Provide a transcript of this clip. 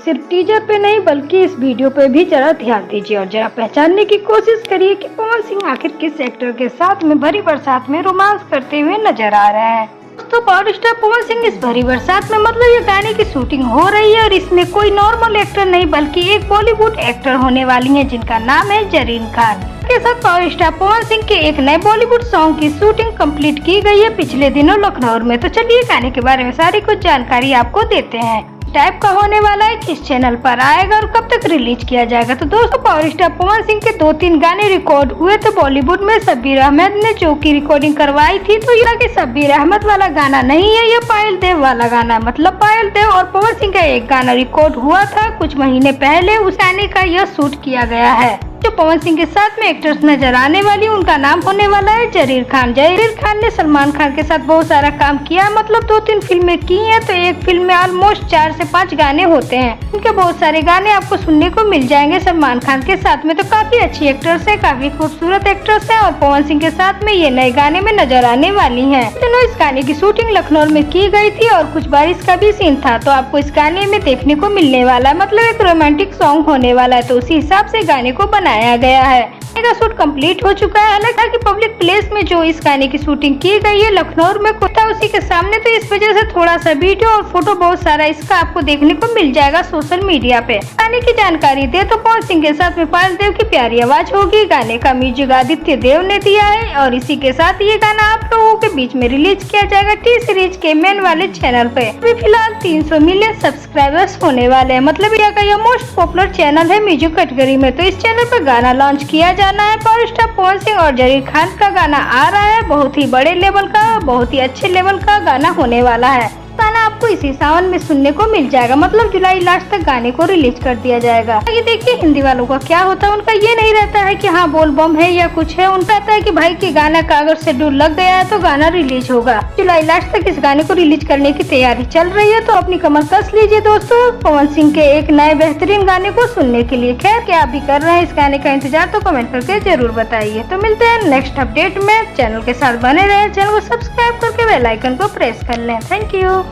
सिर्फ टीजर पे नहीं बल्कि इस वीडियो पे भी जरा ध्यान दीजिए और जरा पहचानने की कोशिश करिए कि पवन सिंह आखिर किस एक्टर के साथ में भरी बरसात में रोमांस करते हुए नजर आ रहे हैं। दोस्तों, पावर स्टार पवन सिंह इस भरी बरसात में मतलब ये गाने की शूटिंग हो रही है और इसमें कोई नॉर्मल एक्टर नहीं बल्कि एक बॉलीवुड एक्टर होने वाली है जिनका नाम है जरीन खान के साथ पावर स्टार पवन सिंह के एक नए बॉलीवुड सॉन्ग की शूटिंग कंप्लीट की गई है पिछले दिनों लखनऊ में। तो चलिए गाने के बारे में सारी कुछ जानकारी आपको देते हैं। टाइप का होने वाला है, किस चैनल पर आएगा और कब तक रिलीज किया जाएगा। तो दोस्तों, पावर स्टार पवन सिंह के 2-3 गाने रिकॉर्ड हुए थे बॉलीवुड में शब्बीर अहमद ने जो की रिकॉर्डिंग करवाई थी। तो ये शब्बीर अहमद वाला गाना नहीं है, ये पायल देव वाला गाना है। मतलब पायल देव और पवन सिंह का एक गाना रिकॉर्ड हुआ था कुछ महीने पहले, उस गाने का यह शूट किया गया है। जो पवन सिंह के साथ में एक्टर्स नजर आने वाली उनका नाम होने वाला है जरीन खान। जरीन खान ने सलमान खान के साथ बहुत सारा काम किया है, मतलब 2-3 फिल्में की हैं। तो एक फिल्म में ऑलमोस्ट 4 से 5 गाने होते हैं। उनके बहुत सारे गाने आपको सुनने को मिल जाएंगे सलमान खान के साथ में। तो काफी अच्छी एक्ट्रेस है, काफी खूबसूरत एक्ट्रेस है और पवन सिंह के साथ में ये नए गाने में नजर आने वाली है। दोनों इस गाने की शूटिंग लखनऊ में की गई थी और कुछ बारिश का भी सीन था। तो आपको इस गाने में देखने को मिलने वाला है, मतलब एक रोमांटिक सॉन्ग होने वाला है। तो उसी हिसाब से गाने को बनाया गया है। का शूट कंप्लीट हो चुका है। हालांकि पब्लिक प्लेस में जो इस गाने की शूटिंग की गई है लखनऊ में था उसी के सामने, तो इस वजह से थोड़ा सा वीडियो और फोटो बहुत सारा इसका आपको देखने को मिल जाएगा सोशल मीडिया पे। गाने की जानकारी दे तो पवन सिंह के साथ में पायल देव की प्यारी आवाज होगी। गाने का म्यूजिक आदित्य देव ने दिया है और इसी के साथ ये गाना आप लोगों के बीच में रिलीज किया जाएगा टी सीरीज के मेन वाले चैनल पे। अभी फिलहाल 300 मिलियन सब्सक्राइबर्स होने वाले हैं, मतलब यह मोस्ट पॉपुलर चैनल है म्यूजिक कैटेगरी में। तो इस चैनल पर गाना लॉन्च किया जाना है। पावर स्टार पवन सिंह और जरीन खान का गाना आ रहा है, बहुत ही बड़े लेवल का, बहुत ही अच्छे लेवल का गाना होने वाला है। गाना आपको इसी सावन में सुनने को मिल जाएगा, मतलब जुलाई लास्ट तक गाने को रिलीज कर दिया जाएगा। ये देखिए हिंदी वालों का क्या होता है, उनका ये नहीं रहता है कि हाँ बोल बम है या कुछ है। उनका रहता है कि भाई की गाना का अगर शेड्यूल लग गया है तो गाना रिलीज होगा। जुलाई लास्ट तक इस गाने को रिलीज करने की तैयारी चल रही है। तो अपनी कमर कस लीजिए दोस्तों पवन सिंह के एक नए बेहतरीन गाने को सुनने के लिए। खैर क्या आप भी कर रहे हैं इस गाने का इंतजार, तो कमेंट करके जरूर बताइए। तो मिलते हैं नेक्स्ट अपडेट में। चैनल के साथ बने रहे, चैनल को सब्सक्राइब करके बेल आइकन को प्रेस कर लें। Thank you.